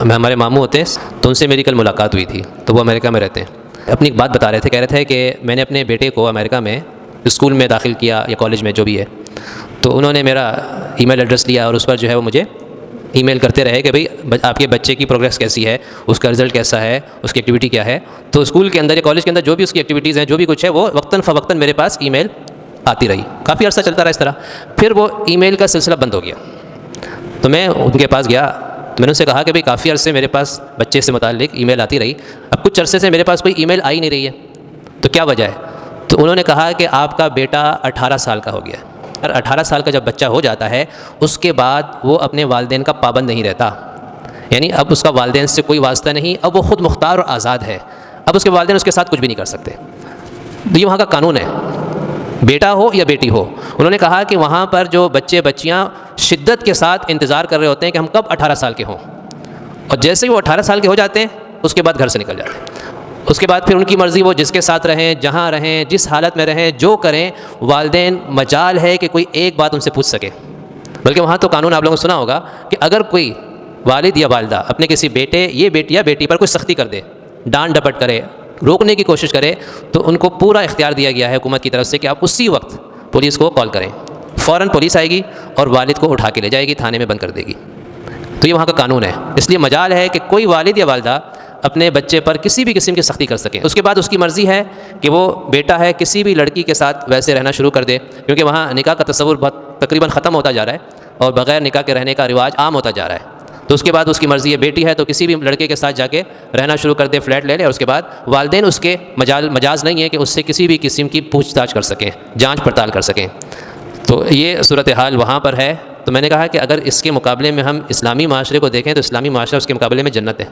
ہمارے ماموں ہوتے ہیں تو ان سے میری کل ملاقات ہوئی تھی، تو وہ امریکہ میں رہتے ہیں۔ اپنی ایک بات بتا رہے تھے، کہہ رہے تھے کہ میں نے اپنے بیٹے کو امریکہ میں اسکول میں داخل کیا یا کالج میں جو بھی ہے، تو انہوں نے میرا ای میل ایڈریس لیا اور اس پر جو ہے وہ مجھے ای میل کرتے رہے کہ بھئی آپ کے بچے کی پروگریس کیسی ہے، اس کا رزلٹ کیسا ہے، اس کی ایکٹیویٹی کیا ہے۔ تو اسکول کے اندر یا کالج کے اندر جو بھی اس کی ایکٹیویٹیز ہیں، جو بھی کچھ ہے، وہ وقتاً فوقتاً میرے پاس ای میل آتی رہی، کافی عرصہ چلتا رہا اس طرح۔ پھر وہ ای میل کا سلسلہ بند ہو گیا، تو میں ان کے پاس گیا، تو میں نے ان سے کہا کہ بھئی کافی عرصے میرے پاس بچے سے متعلق ای میل آتی رہی، اب کچھ عرصے سے میرے پاس کوئی ای میل آ ہی نہیں رہی ہے، تو کیا وجہ ہے؟ تو انہوں نے کہا کہ آپ کا بیٹا 18 سال کا ہو گیا ہے، اور 18 سال کا جب بچہ ہو جاتا ہے اس کے بعد وہ اپنے والدین کا پابند نہیں رہتا، یعنی اب اس کا والدین سے کوئی واسطہ نہیں، اب وہ خود مختار اور آزاد ہے، اب اس کے والدین اس کے ساتھ کچھ بھی نہیں کر سکتے۔ تو یہ وہاں کا قانون ہے، بیٹا ہو یا بیٹی ہو۔ انہوں نے کہا کہ وہاں پر جو بچے بچیاں شدت کے ساتھ انتظار کر رہے ہوتے ہیں کہ ہم کب 18 سال کے ہوں، اور جیسے ہی وہ 18 سال کے ہو جاتے ہیں اس کے بعد گھر سے نکل جاتے ہیں، اس کے بعد پھر ان کی مرضی، وہ جس کے ساتھ رہیں، جہاں رہیں، جس حالت میں رہیں، جو کریں، والدین مجال ہے کہ کوئی ایک بات ان سے پوچھ سکے۔ بلکہ وہاں تو قانون آپ لوگوں نے سنا ہوگا کہ اگر کوئی والد یا والدہ اپنے کسی بیٹے یا بیٹی پر کوئی سختی کر دے، ڈانٹ ڈپٹ کرے، روکنے کی کوشش کرے، تو ان کو پورا اختیار دیا گیا ہے حکومت کی طرف سے کہ آپ اسی وقت پولیس کو کال کریں، فوراً پولیس آئے گی اور والد کو اٹھا کے لے جائے گی، تھانے میں بند کر دے گی۔ تو یہ وہاں کا قانون ہے، اس لیے مجال ہے کہ کوئی والد یا والدہ اپنے بچے پر کسی بھی قسم کی سختی کر سکے۔ اس کے بعد اس کی مرضی ہے کہ وہ بیٹا ہے کسی بھی لڑکی کے ساتھ ویسے رہنا شروع کر دے، کیونکہ وہاں نکاح کا تصور تقریباً ختم ہوتا جا رہا ہے اور بغیر نکاح کے رہنے کا رواج عام ہوتا جا رہا ہے۔ تو اس کے بعد اس کی مرضی ہے، بیٹی ہے تو کسی بھی لڑکے کے ساتھ جا کے رہنا شروع کر دے، فلیٹ لے لے، اور اس کے بعد والدین اس کے مجاز نہیں ہے کہ اس سے کسی بھی قسم کی پوچھ تاچھ کر سکیں، جانچ پڑتال کر سکیں۔ تو یہ صورتحال وہاں پر ہے۔ تو میں نے کہا کہ اگر اس کے مقابلے میں ہم اسلامی معاشرے کو دیکھیں تو اسلامی معاشرہ اس کے مقابلے میں جنت ہے،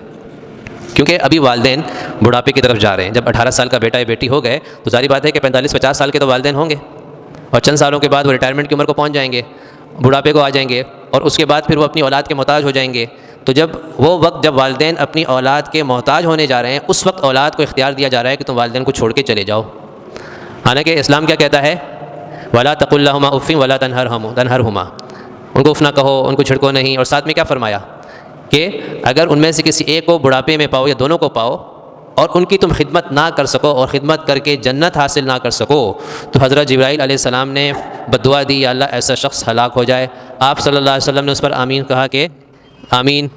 کیونکہ ابھی والدین بڑھاپے کی طرف جا رہے ہیں۔ جب 18 سال کا بیٹا یا بیٹی ہو گئے تو ظاہر بات ہے کہ 45-50 سال کے تو والدین ہوں گے، اور چند سالوں کے بعد وہ ریٹائرمنٹ کی عمر کو پہنچ جائیں گے، بڑھاپے کو آ جائیں گے، اور اس کے بعد پھر وہ اپنی اولاد کے محتاج ہو جائیں گے۔ تو جب وہ وقت جب والدین اپنی اولاد کے محتاج ہونے جا رہے ہیں، اس وقت اولاد کو اختیار دیا جا رہا ہے کہ تم والدین کو چھوڑ کے چلے جاؤ۔ حالانکہ اسلام کیا کہتا ہے؟ وَلَا تَقُل لَّهُمَا أُفٍّ وَلَا تَنْهَرْهُمَا، ان کو اف نہ کہو، ان کو چھڑکو نہیں، اور ساتھ میں کیا فرمایا کہ اگر ان میں سے کسی ایک کو بڑھاپے میں پاؤ یا دونوں کو پاؤ اور ان کی تم خدمت نہ کر سکو اور خدمت کر کے جنت حاصل نہ کر سکو، تو حضرت جبرائیل علیہ السلام نے بددعا دی، یا اللہ ایسا شخص ہلاک ہو جائے۔ آپ صلی اللہ علیہ وسلم نے اس پر آمین کہا کہ آمین،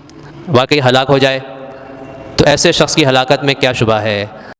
واقعی ہلاک ہو جائے۔ تو ایسے شخص کی ہلاکت میں کیا شبہ ہے؟